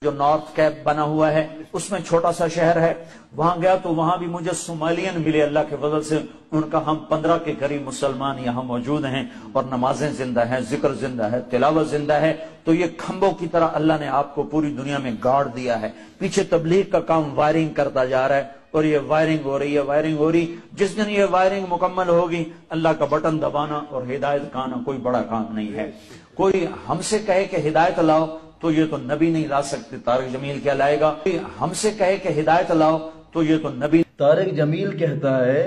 جو north cap بنا ہوا ہے اس میں چھوٹا سا شہر ہے، وہاں گیا تو وہاں بھی مجھے صومالین ملے اللہ کے فضل سے، ان کا ہم 15 کے قریب مسلمان یہاں موجود ہیں، اور نمازیں زندہ ہیں، ذکر زندہ ہے، تلاوت زندہ ہے۔ تو یہ کھمبوں کی طرح اللہ نے آپ کو پوری دنیا میں گاڑ دیا ہے، پیچھے تبلیغ کا کام وائرنگ کرتا جا رہا ہے، اور یہ وائرنگ ہو رہی ہے، وائرنگ ہو رہی، جس دن یہ وائرنگ مکمل ہوگی اللہ کا بٹن دبانا اور ہدایت کا آنا کوئی بڑا کام نہیں ہے۔ کوئی ہم سے کہے کہ ہدایت لاؤ تو یہ تو نبی نہیں لا سکتے، طارق جمیل کیا لائے گا؟ ہم سے کہے کہ ہدایت لاؤ تو یہ تو نبی۔ طارق جمیل کہتا ہے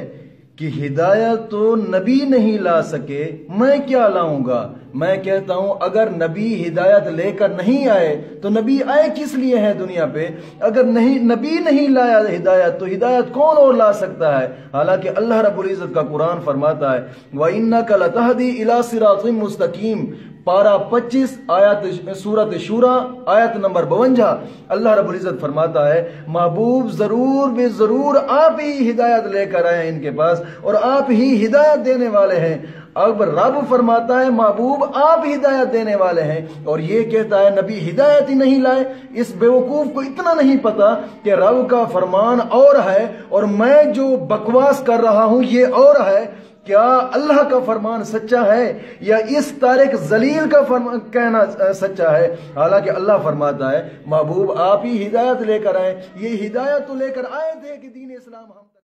کہ ہدایت تو نبی نہیں لا سکے، میں کیا لاؤں گا؟ میں کہتا ہوں اگر نبی ہدایت لے کر نہیں آئے تو نبی آئے کس لیے ہے دنیا پہ؟ اگر نبی نہیں لایا ہدایت تو ہدایت کون اور لا سکتا ہے؟ حالانکہ اللہ رب العزت کا قرآن فرماتا ہے وَإِنَّكَ لَتَهْدِي إِلَى صِرَاطٍ مُسْتَقِيمٍ، پارہ 25 آیت سورۃ شورى آیت نمبر 52، اللہ رب العزت فرماتا ہے محبوب ضرور بے ضرور آپ ہی ہدایت لے کر آئے ہیں ان کے پاس، اور آپ ہی ہدایت دینے والے ہیں۔ اب رب فرماتا ہے محبوب آپ ہدایت دینے والے ہیں، اور یہ کہتا ہے نبی ہدایت ہی نہیں لائے۔ اس بیوقوف کو اتنا نہیں پتا کہ رب کا فرمان اور ہے اور میں جو بکواس کر رہا ہوں یہ اور ہے۔ کیا اللہ کا فرمان سچا ہے یا اس طارق ذلیل کا کہنا سچا ہے؟ حالانکہ اللہ فرماتا ہے محبوب آپ ہی ہدایت لے کر آئے، یہ ہدایت تو لے کر آئے تھے کہ دین اسلام ہم